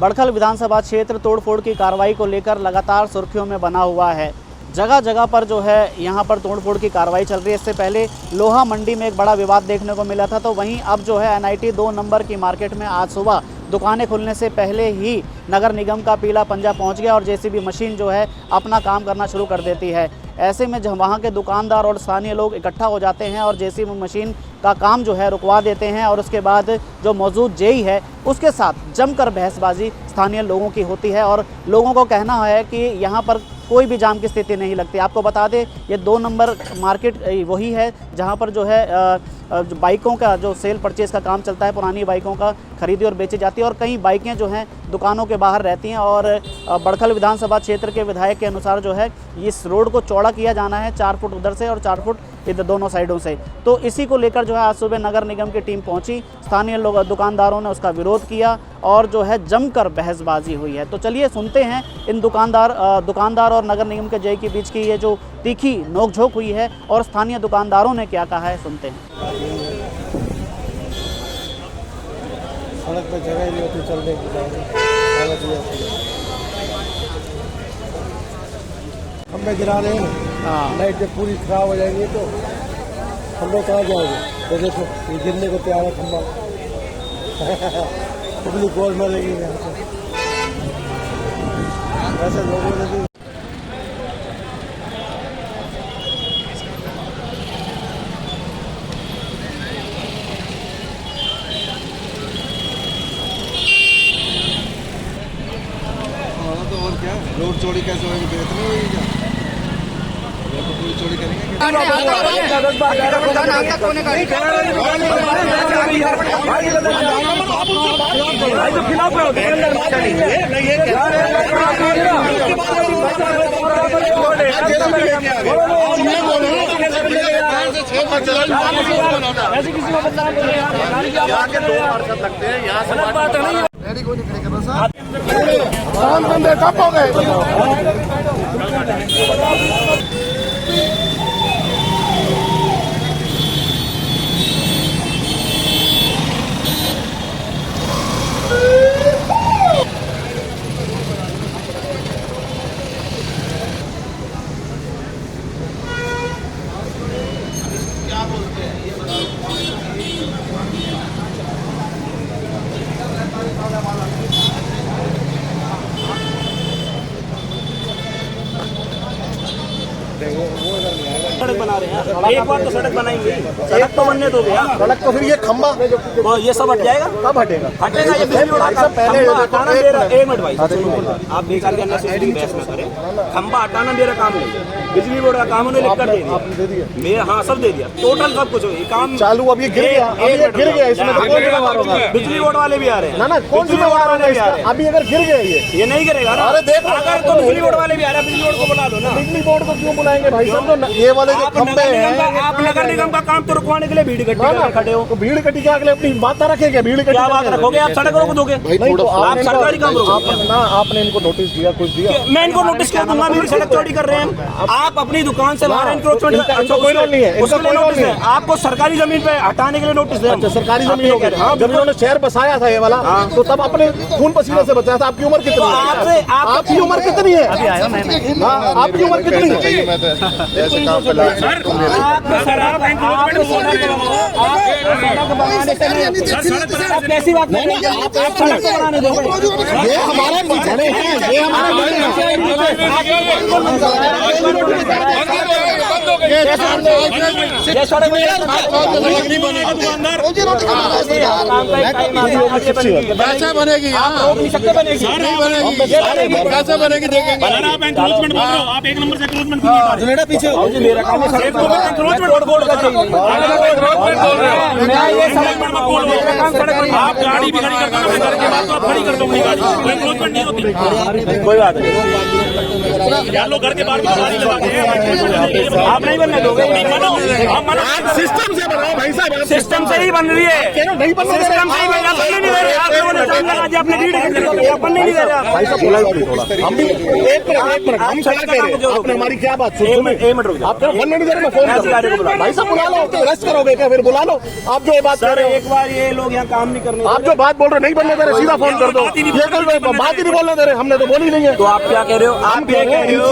बड़खल विधानसभा क्षेत्र तोड़फोड़ की कार्रवाई को लेकर लगातार सुर्खियों में बना हुआ है। जगह जगह पर जो है यहाँ पर तोड़फोड़ की कार्रवाई चल रही है। इससे पहले लोहा मंडी में एक बड़ा विवाद देखने को मिला था, तो वहीं अब जो है NIT 2 नंबर की मार्केट में आज सुबह दुकानें खुलने से पहले ही नगर निगम का पीला पंजा पहुंच गया और JCB मशीन जो है अपना काम करना शुरू कर देती है। ऐसे में जब वहाँ के दुकानदार और स्थानीय लोग इकट्ठा हो जाते हैं और JCB मशीन का काम जो है रुकवा देते हैं और उसके बाद जो मौजूद JE है उसके साथ जमकर बहसबाजी स्थानीय लोगों की होती है और लोगों को कहना है कि यहाँ पर कोई भी जाम की स्थिति नहीं लगती। आपको बता दें ये 2 नंबर मार्केट वही है जहाँ पर जो है बाइकों का जो सेल परचेज़ का काम चलता है। पुरानी बाइकों का खरीदी और बेची जाती है और कई बाइकें जो हैं दुकानों के बाहर रहती हैं। और बड़खल विधानसभा क्षेत्र के विधायक के अनुसार जो है इस रोड को चौड़ा किया जाना है, 4 फुट उधर से और 4 फुट इधर दोनों साइडों से। तो इसी को लेकर जो है आज सुबह नगर निगम की टीम पहुंची, स्थानीय लोग दुकानदारों ने उसका विरोध किया और जो है जमकर बहसबाजी हुई है। तो चलिए सुनते हैं इन दुकानदार और नगर निगम के JE के बीच की ये जो तीखी नोकझोंक हुई है और स्थानीय दुकानदारों ने क्या कहा है, सुनते हैं। सड़क पे जगह नहीं होती चलने की, खंबे गिरा रहे हैं, लाइट जब पूरी खराब हो जाएंगी तो हम लोग कहाँ जाओगे। तो देखो ये गिरने को तैयार है खंबा, अपनी गोल मरेगी यहाँ से। ऐसे लोगों ने भी और क्या रोड चोरी कैसे होगी, इतनी होगी क्या, तो पूरी चोरी करेंगे। ऐसे किसी को बदनाम लगते हैं यहाँ से काम धंधे कब हो गए। क्या बोलते हैं ये सड़क बना रहे हैं, एक बार तो सड़क बनाएंगे, सड़क तो बनने दो भैया। सड़क तो फिर ये खंबा तो ये सब हट जाएगा, कब हटेगा। हटेगा ये बिजली वाला पहले हटाना दे रहा। 1 मिनट भाई, आप बेकार के अननेसेसरी बहस ना करें। खंबा हटाना मेरा काम नहीं, बिजली बोर्ड का काम उन्हें लिख कर दे दिया मेरा। हाँ सब दे दिया, टोटल सब कुछ काम चालू। अब ये गिर गया इसमें तो कौन जिम्मेदार होगा। बिजली बोर्ड वाले भी आ रहे हैं ना, कौन जिम्मेदार वाले भी आ रहे हैं। अभी अगर गिर गया ये नहीं गिरेगा ना। अरे देखो अगर तो बिजली बोर्ड वाले भी आ रहे हैं, बिजली बोर्ड को बुला लो ना। बिजली बोर्ड को क्यों बुलाएंगे भाई साहब, ये वाले जो खंबे हैं। आप नगर निगम का काम तो रुकवाने के लिए भीड़ इकट्ठी खड़े हो, तो भीड़ इकट्ठी के अगले अपनी बात रखेंगे। भीड़ क्या बात रखोगे, आप सड़क रोक दोगे, आप सरकारी काम रोकोगे ना। आपने इनको नोटिस दिया, कुछ दिया, मैं इनको नोटिस क्या दूंगा। मेरी सड़क चोरी कर रहे हैं, आप अपनी दुकान से बाहर इंक्रोचमेंट कोई रोल नहीं है, उसके लिए नोटिस है। आपको सरकारी जमीन पे हटाने के लिए नोटिस है। अच्छा सरकारी जमीन, जब इन्होंने शहर बसाया था ये वाला, तो तब अपने खून पसीने से बचाया था। आपकी उम्र कितनी है, आपकी उम्र कितनी है, आपकी उम्र कितनी है। कैसी बात नहीं, आप सड़क बनाने दो, ये हमारे खड़े हैं, ये हमारे कैसे बनेगी, कैसे बनेगी, देखेंगे। आप 1 नंबर से एंक्रोचमेंट पीछे मेरा काम है आप गाड़ी भी खड़ी करते हो, घर के बाद तो आप खड़ी कर दो गाड़ी, एंक्रोचमेंट नहीं होती। कोई बात नहीं, यार लोग घर के बाहर भी गाड़ी लगाते हैं। आप नहीं बनने दोगे, सिस्टम से बनाओ भाई साहब, सिस्टम से ही बन रही है, सिस्टम से ही बन रहा है, बनने नहीं दे रहे आप लोगों ने, जाम लगा दिया अपने रीड बनने नहीं दे रहे आप। भाई साहब बोला थोड़ा, हम भी एक मिनट हम क्या कह रहे हैं, आपने हमारी क्या बात सुनी, एक मिनट रुक जाओ, आप बनने नहीं दे रहे, मैं फोन करूँ भाई साहब, बुला लो, रेस्ट करोगे क्या, फिर बुला लो, आप जो ये बात कर रहे हो, एक बार ये लोग यहाँ काम नहीं करने, आप जो बात बोल रहे नहीं बनने दे रहे, सीधा फोन कर दो, ये कोई बात ही नहीं बोलने दे रहे, हमने तो बोली नहीं है। तो आप क्या कह रहे हो, आप क्या कह रहे हो,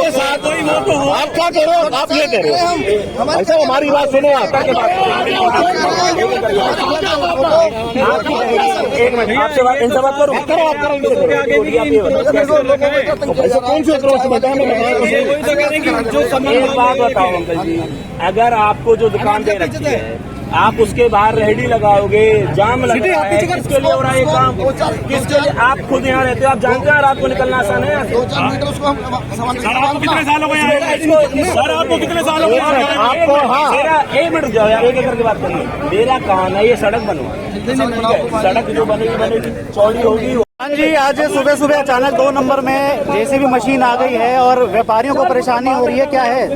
आप क्या कह रहे हो, आप ये कह रहे हो भाई साहब, हमारी बात सुनो आप, एक मिनट आपसे बात, इनसे बात करो, आप करो ऐसा कौन से अप्रोच बताओ, जो एक बात बताओ अंकल जी, अगर आपको जो दुकान दे रखी है आप उसके बाहर रेहड़ी लगाओगे, जाम लगेगा, किसके लिए हो रहा है ये काम, किसके लिए, आप खुद यहाँ रहते हो, आप जानते हैं रात को निकलना आसान है। आपको कितने साल हो गए, सर आपको कितने साल हो गए, आपको, हाँ एक मिनट जाओ यार, एक एक करके बात करिए, मेरा काम है ये सड़क बनवा, सड़क जो बनेगी चौड़ी होगी। हाँ जी, आज सुबह सुबह अचानक 2 नंबर में जेसीबी मशीन आ गई है और व्यापारियों को परेशानी हो रही है, क्या है?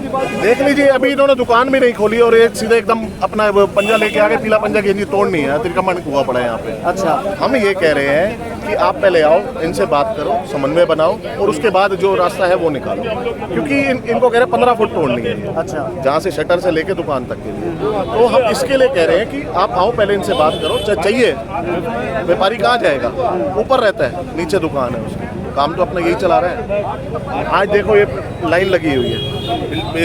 देख लीजिए, अभी इन्होंने दुकान भी नहीं खोली और एक सीधे एकदम अपना पंजा लेके आ गए, पीला पंजा गेंजी तोड़नी है, तिरकमण हुआ पड़ा है यहाँ पे। अच्छा, हम ये कह रहे हैं कि आप पहले आओ, इनसे बात करो, समन्वय बनाओ और उसके बाद जो रास्ता है वो निकालो, क्योंकि इनको कह रहे हैं 15 फुट तोड़नी है, अच्छा, जहाँ से शटर से लेके दुकान तक के लिए। तो हम इसके लिए कह रहे हैं कि आप आओ, पहले इनसे बात करो, चाहिए व्यापारी कहाँ जाएगा, ऊपर रहता है, नीचे दुकान है उसकी, काम तो अपना यही चला रहा है। आज देखो ये लाइन लगी हुई है,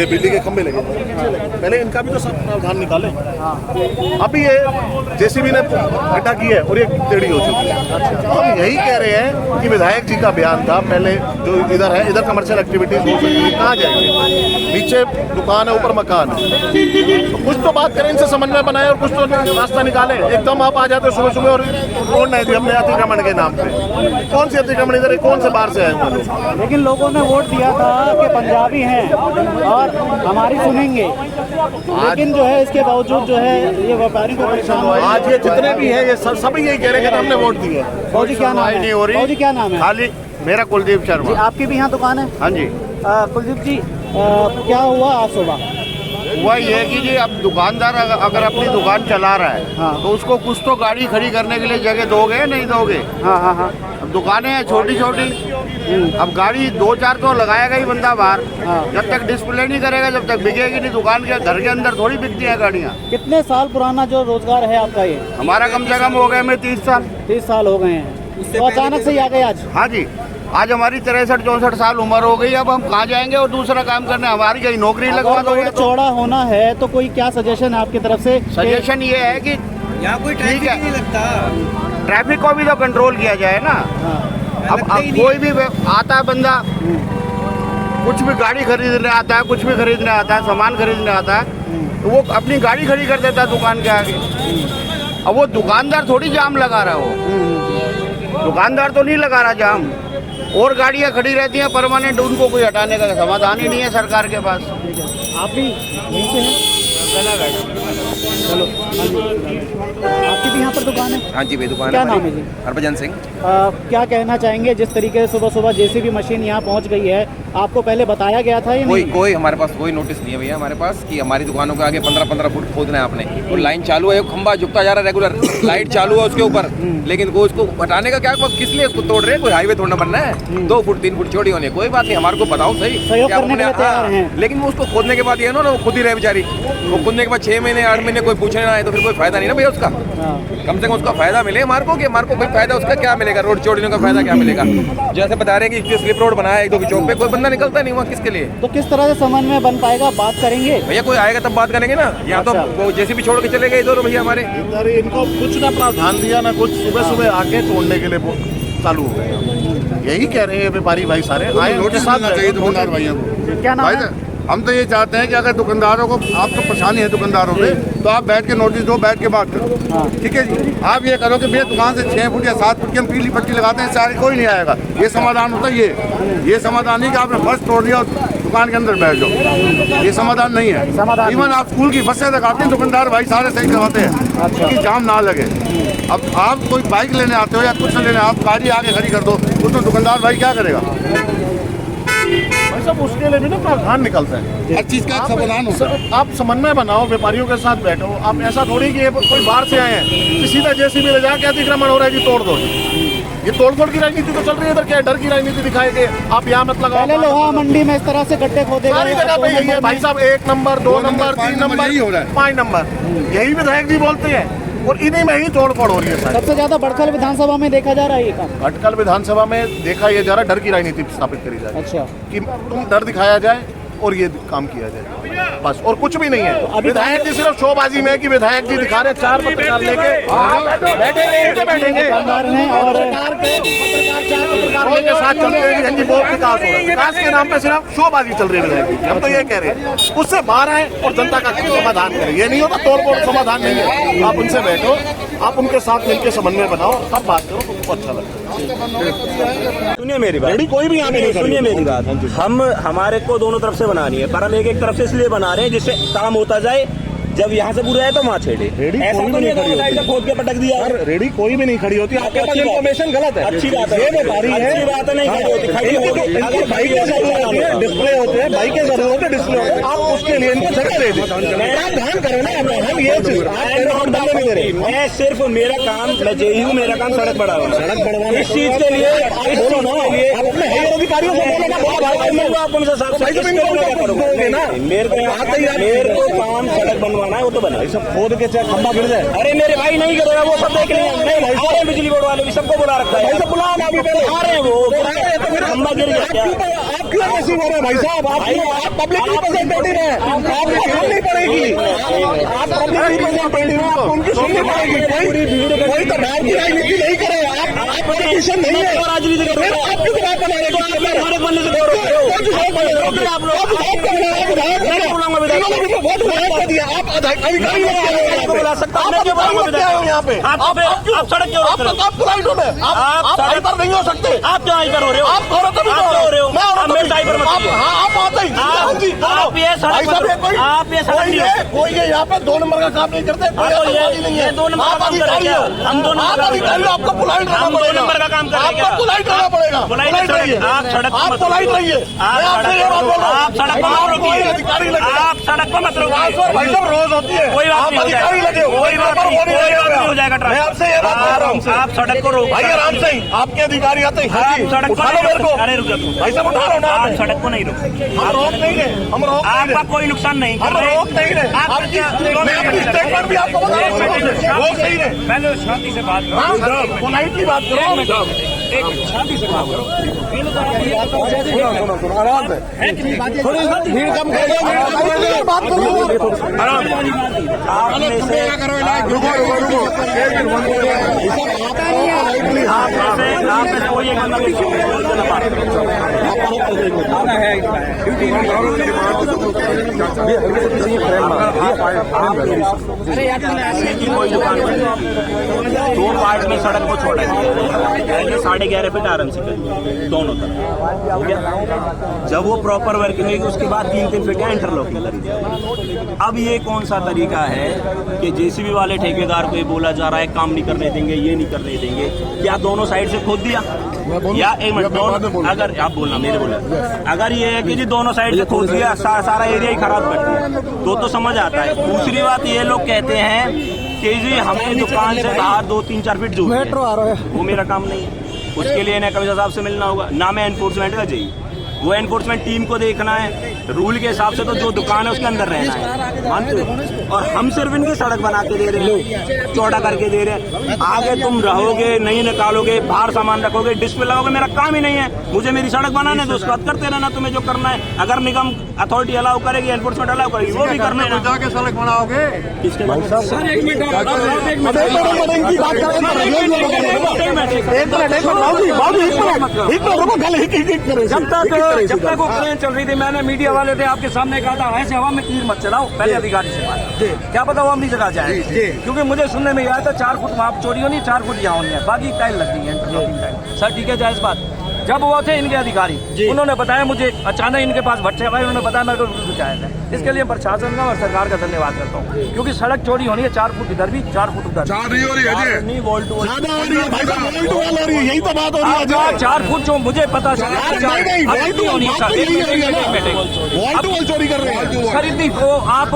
बिजली के खंभे लगे, पहले इनका भी तो सब प्रावधान निकाले। अभी ये जेसीबी ने गड्ढा की है और ये टेढ़ी हो चुकी है। हम यही कह रहे हैं कि विधायक जी का बयान था, पहले जो इधर है, इधर कमर्शियल एक्टिविटीज हो सकती है, कहाँ जाएंगे, नीचे दुकान है, ऊपर मकान है, तो कुछ तो बात करें, इनसे समन्वय बनाए और कुछ तो रास्ता निकाले। एकदम आप आ जाते सुबह सुबह और रोड नहीं दी हमने अतिक्रमण के नाम पे, कौन सी अतिक्रमण इधर, कौन से बाहर से आए हुए लोग। लेकिन लोगों ने वोट दिया था कि पंजाबी हैं और हमारी सुनेंगे, लेकिन जो है इसके बावजूद जो है ये व्यापारी को परेशान हो रहे हैं। आज ये जितने भी हैं ये सभी यही कह रहे हैं कि हमने वोट दिए। बाबूजी क्या नाम है? बाबूजी क्या नाम है? खाली मेरा कुलदीप जी, शर्मा। आपकी भी यहाँ दुकान है? हाँ जी। कुलदीप जी, क्या हुआ आज सुबह? हुआ ये कि जी अब दुकानदार अगर अपनी दुकान चला रहा है, हाँ। तो उसको कुछ तो गाड़ी खड़ी करने के लिए जगह दोगे नहीं दोगे। हाँ हाँ हाँ, अब दुकानें हैं छोटी छोटी, अब गाड़ी 2-4 तो लगाएगा ही बंदा बाहर, हाँ। जब तक डिस्प्ले नहीं करेगा जब तक बिकेगी नहीं दुकान के, घर के अंदर थोड़ी बिकती है गाड़ियाँ। कितने साल पुराना जो रोजगार है आपका ये? हमारा कम से कम हो गए हमें 30 साल। 30 साल हो गए हैं, तो अचानक से ही आ गए आज? हाँ जी, आज हमारी 63-64 साल उम्र हो गई, अब हम कहाँ जाएंगे और दूसरा काम करने, हमारी कहीं नौकरी लगवा दोगे रोड चौड़ा होना है तो कोई क्या सजेशन है आपकी तरफ से? सजेशन ये है कि यहाँ कोई ठीक है, नहीं लगता, ट्रैफिक को भी तो कंट्रोल किया जाए ना। अब कोई भी आता है बंदा, कुछ भी गाड़ी खरीदने आता है, कुछ भी खरीदने आता है, सामान खरीदने आता है, तो वो अपनी गाड़ी खड़ी कर देता है दुकान के आगे। अब वो दुकानदार थोड़ी जाम लगा रहा है, वो दुकानदार तो नहीं लगा रहा जाम, और गाड़ियाँ खड़ी रहती हैं परमानेंट, उनको कोई हटाने का समाधान ही नहीं है सरकार के पास। आप भी यहीं से हैं? चलो, आपकी भी यहाँ पर दुकान है? हाँ जी भाई, दुकान क्या है नाम है जी? हरभजन सिंह। क्या कहना चाहेंगे, जिस तरीके से सुबह सुबह जेसीबी मशीन यहाँ पहुँच गई है, आपको पहले बताया गया था या नहीं? कोई हमारे पास कोई नोटिस नहीं है भैया हमारे पास कि हमारी दुकानों के आगे 15-15 फुट खोदना है आपने, और लाइन चालू है, खंबा झुकता जा रहा है रेगुलर, लाइट चालू है उसके ऊपर, लेकिन वो उसको हटाने का क्या, किस लिए उसको तोड़ रहे हैं? कोई हाईवे थोड़ा बनना है, 2 फुट 3 फुट छोड़ी होनी, कोई बात नहीं, हमारे को बताओ सही, सहयोग करने के लिए तैयार हैं। लेकिन वो उसको खोदने के बाद ये ना वो खुद ही रहे बेचारी, वो खोदने के बाद 6 महीने 8 महीने कोई पूछने ना आए तो फिर कोई फायदा नहीं ना भैया उसका। कम से कम उसका फायदा मिले हमारे को, कि हमारे को कोई फायदा उसका क्या मिलेगा, रोड छोड़ने का फायदा क्या मिलेगा? जैसे बता रहे हैं कि स्लिप रोड बनाया 1-2 चौक पे, कोई बंदा निकलता नहीं हुआ, किसके लिए? तो किस तरह से समन्वय बन पाएगा, बात करेंगे भैया कोई आएगा तब बात करेंगे ना, यहाँ तो वो जैसे भी छोड़ के चले गए इधर भैया हमारे। इधर इनको कुछ ना प्रावधान दिया ना कुछ, सुबह सुबह आके तोड़ने के लिए चालू हो गए। यही कह रहे हैं व्यापारी भाई सारे आए, नोटिस मिलना चाहिए दुकानदार भाइयों को। क्या नाम भाई है? हम तो ये चाहते हैं कि अगर दुकानदारों को आपको परेशानी है दुकानदारों पे, तो आप बैठ के नोटिस दो, बैठ के बात करो, ठीक है जी। आप ये करो कि भैया दुकान से 6 फुट या 7 फुट की हम पीली पट्टी लगाते हैं, सारे कोई नहीं आएगा, ये समाधान होता है। ये समाधान नहीं कि आपने बस तोड़ दिया और दुकान के अंदर बैठ जाओ, ये समाधान नहीं है। इवन आप स्कूल की बसें लगाते हैं, दुकानदार भाई सारे सही करवाते हैं कि जाम ना लगे। अब आप कोई बाइक लेने आते हो या कुछ लेने, आप गाड़ी आगे खड़ी कर दो, उसमें दुकानदार भाई क्या करेगा? भाई साहब उसके लिए भी ना प्रावधान निकलता है। हर चीज का एक समाधान होता है। आप समन्वय बनाओ, व्यापारियों के साथ बैठो। आप ऐसा थोड़ी कि ये कोई बाहर से आए हैं कि सीधा जेसीबी ले जाके अतिक्रमण हो रहा है जी तोड़ दो। ये तोड़-फोड़ की राजनीति तो चल रही है इधर। क्या डर की राजनीति दिखाएंगे आप यहाँ मत लगाओ। पहले लोहा मंडी में इस तरह से गड्ढे खोदे सारी गए, जगह पे यही है भाई साहब। 1 नंबर 2 नंबर 3 नंबर यही हो रहा है। 5 नंबर यही विधायक जी बोलते हैं और इन्हीं में ही तोड़-फोड़ हो रही है सारी। सबसे ज्यादा भड़कल विधानसभा में देखा जा रहा है ये काम। भटकल विधानसभा में देखा यह जा रहा है डर की राजनीति स्थापित करी जाए अच्छा, कि तुम डर दिखाया जाए और ये काम किया जाए, बस और कुछ भी नहीं है। विधायक जी सिर्फ शोबाजी में कि विधायक जी दिखा रहे 4 पत्रकार लेके बैठेंगे और के साथ चलते हैं कि बहुत विकास हो रहा है। विकास के नाम पे सिर्फ शोबाजी चल रही है विधायक जी। हम तो ये कह रहे हैं उससे बाहर आए और जनता का समाधान करें। ये नहीं होता तोड़-फोड़ समाधान नहीं है। आप उनसे बैठो, आप उनके साथ मिलकर समन्वय बनाओ, तब बात करो, तुमको अच्छा लगता है। सुनिए मेरी बात, रेडी कोई भी यहाँ पे नहीं खड़ी। सुनिए मेरी बात, हम हमारे को दोनों तरफ से बनानी है, पर हम एक तरफ से इसलिए बना रहे हैं जिससे काम होता जाए। जब यहाँ से पूरा है तो वहाँ छेड़े। रेडी ऐसा कोई तो भी नहीं नहीं खड़ी है खोद के पटक दिया। यार रेडी कोई भी नहीं खड़ी होती। आपके पास इन्फॉर्मेशन गलत है। अच्छी बात है, ये व्यापारी है, अच्छी बात है, नहीं खड़ी होती, खड़ी होती। इनको बाइक के जरूरत होती है, डिस्प्ले होते हैं, बाइक के जरूरत होते हैं, डिस्प्ले होते हैं। आप उसके लिए इनको जगह दे दें। प्रावधान करें ना, हम ये चीज मैं सिर्फ मेरा काम, मैं जेई हूँ, मेरा काम सड़क बढ़ाना। सड़क बढ़वाना इस चीज के लिए आप अपने हेयर अधिकारियों से बोलो ना, आप उनसे साफ मेरे को काम सड़क बनवाना है, वो तो बना। सब खोद के चाहे खंबा गिर जाए। अरे मेरे भाई नहीं करेगा, वो सब देख लेंगे। नहीं भाई सारे बिजली बोर्ड वाले भी सबको बुला रखा है। बुला अभी पहले आ रहे हैं वो, तो फिर खंबा गिर गया। आप क्यों ऐसी हो रहे हैं भाई साहब? आप पब्लिक रिप्रेजेंटेटिव हैं, आपको सुननी पड़ेगी। आप पब्लिक रिप्रेजेंटेटिव हैं, आपको उनकी सुननी पड़ेगी। कोई तो बाहर की राजनीति नहीं करे। आप पॉलिटिशियन नहीं है, राजनीति कर रहे हो। आप क्यों बात बना रहे हो? हमारे बनने से आप अधिकारी बुला सकता हूँ यहाँ पे। आप सड़क क्यों रोक रहे हो? आप राइट में आप हाइपर नहीं हो सकते। आप क्यों हाइपर हो रहे हो? आप हो रहे हो। मैं आप मेरे हाइपर मत कीजिए। आप आते ही आप ये सड़क, आप ये सड़क कोई ये यहाँ पे 2 नंबर का काम नहीं करते। ये 2 नंबर का काम कर रहे हैं। हम 2 नंबर आपको पोलाइट रहना पड़ेगा। 2 नंबर का काम कर रहे हैं। आपको पोलाइट रहना पड़ेगा। पोलाइट रहिए। आप सड़क आप पोलाइट रहिए। आप सड़क पर मत रोकिए। अधिकारी लगे। आप सड़क पर मत रोकिए। भाई साहब रोज होती है। कोई बात नहीं, अधिकारी लगे। कोई बात नहीं, हो जाएगा। मैं आपसे ये बात कर रहा हूँ। आप सड़क को रोक, भाई आराम से ही आपके अधिकारी आते ही आप सड़क उठा लो मेरे को। अरे रुक जाओ भाई साहब उठा लो ना। आप सड़क को नहीं रोक, हम रोक नहीं रहे। हम रोक नहीं आपका रहे। कोई नुकसान नहीं कर हम रहे। रोक नहीं रहे। आप मैं अपनी स्टेटमेंट भी आपको बता रहा हूँ। रोक नहीं रहे। पहले शांति से बात करो, पोलाइटली बात करो। शांति से बात करो। आराम से थोड़ी भीड़ कम कर दो। बात करो आराम से कोई एक बंदा कोई दुकान 2 पार्ट में सड़क को छोड़ा है। 11.5 फीट आराम से दोनों तरफ हो गया। जब वो प्रॉपर वर्किंग होगी उसके बाद 3-3 फीट का इंटरलॉकिंग करेंगे। अब ये कौन सा तरीका है कि जेसीबी वाले ठेकेदार को ये बोला जा रहा है काम नहीं करने देंगे, ये नहीं करने देंगे? क्या दोनों साइड से खोद दिया? या एक मिनट, दोनों अगर आप बोलना, मेरे बोला, अगर ये है कि जी दोनों साइड से खोद दिया, सारा एरिया ही खराब कर दिया तो समझ आता है। दूसरी बात ये लोग कहते हैं कि जी हमें दुकान से बाहर 2-3-4 फीट दूर है, वो मेरा काम नहीं है। उसके लिए ना कभी साहब से मिलना होगा, ना मैं एनफोर्समेंट का चाहिए। वो एनफोर्समेंट टीम को देखना है। रूल के हिसाब से तो जो दुकान है उसके अंदर रहना है, मानते हो? और हम सिर्फ इनकी सड़क बना के दे रहे हैं, चौड़ा करके दे रहे हैं। आगे तुम रहोगे, नहीं निकालोगे, बाहर सामान रखोगे, डिस्प्ले लगाओगे, मेरा काम ही नहीं है। मुझे मेरी सड़क बनाने दो, उसके बाद करते रहना तुम्हें जो करना है। अगर निगम अथॉरिटी अलाउ करेगी, एनफोर्समेंट अलाउ करेगी, वो भी करना है। जाके सड़क बनाओगे। किसके बाद? जब तक वो प्लेन चल रही थी, मैंने मीडिया वाले थे आपके सामने कहा था ऐसे हवा में तीर मत चलाओ, पहले अधिकारी से बात। क्या पता वो अपनी जगह जाए, क्योंकि मुझे सुनने में आया था 4 फुट वहाँ चोरी होनी, 4 फुट यहाँ होनी है, बाकी टाइल लग गई है, इंटरलॉकिंग टाइल। सर ठीक है, जायज बात। जब वो थे इनके अधिकारी, उन्होंने बताया मुझे, अचानक इनके पास भट्टे भाई उन्होंने बताया मेरे को विरुद्ध आया था। इसके लिए प्रशासन का और सरकार का धन्यवाद करता हूँ, क्योंकि सड़क चौड़ी होनी है 4 फुट इधर भी 4 फुट उधर, यही तो बात हो रही है। 4 फुट जो मुझे पता चला चोरी कर रहे हैं, खरीदनी वो आप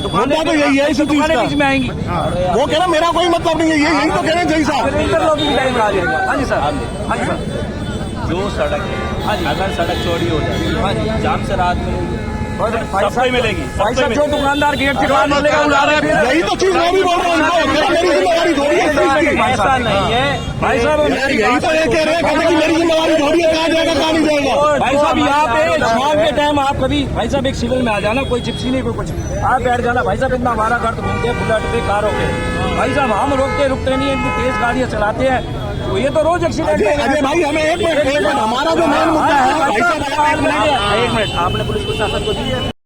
दुकानें तो यही है, इसी चीज का बीच में आएंगी। वो कह रहा मेरा कोई मतलब नहीं है, यही तो कह रहे हैं जय साहब। इंटरलॉकिंग टाइम आ जाएगा। हाँ जी सर, हाँ जी सर। जो सड़क है, हाँ जी, अगर सड़क चौड़ी हो जाए, हाँ जी, जाम से राहत मिलेगी, सबको ही मिलेगी। भाई साहब जो दुकानदार गेट से बाहर निकलेगा वो ला रहे हैं। यही तो चीज मैं भी बोल रहा हूँ, मेरी जिम्मेदारी थोड़ी है। ऐसा नहीं है भाई साहब, यही तो ये कह रहे हैं कि मेरी जिम्मेदारी थोड़ी है, कहाँ जाएगा कहाँ नहीं जाएगा। भाई साहब यहाँ पे शाम के टाइम आप कभी भाई साहब एक सिविल में आ जाना, कोई जिप्सी नहीं कोई कुछ, आप बैठ जाना भाई साहब। इतना हमारा घर तो घूमते हैं बुलेट पे, कारों पे, भाई साहब हम रुकते नहीं, इतनी तेज गाड़ियाँ चलाते हैं, तो ये तो रोज एक्सीडेंट है। अजय भाई हमें एक मिनट, हमारा जो मेन मुद्दा है, एक मिनट, आपने पुलिस प्रशासन को दी है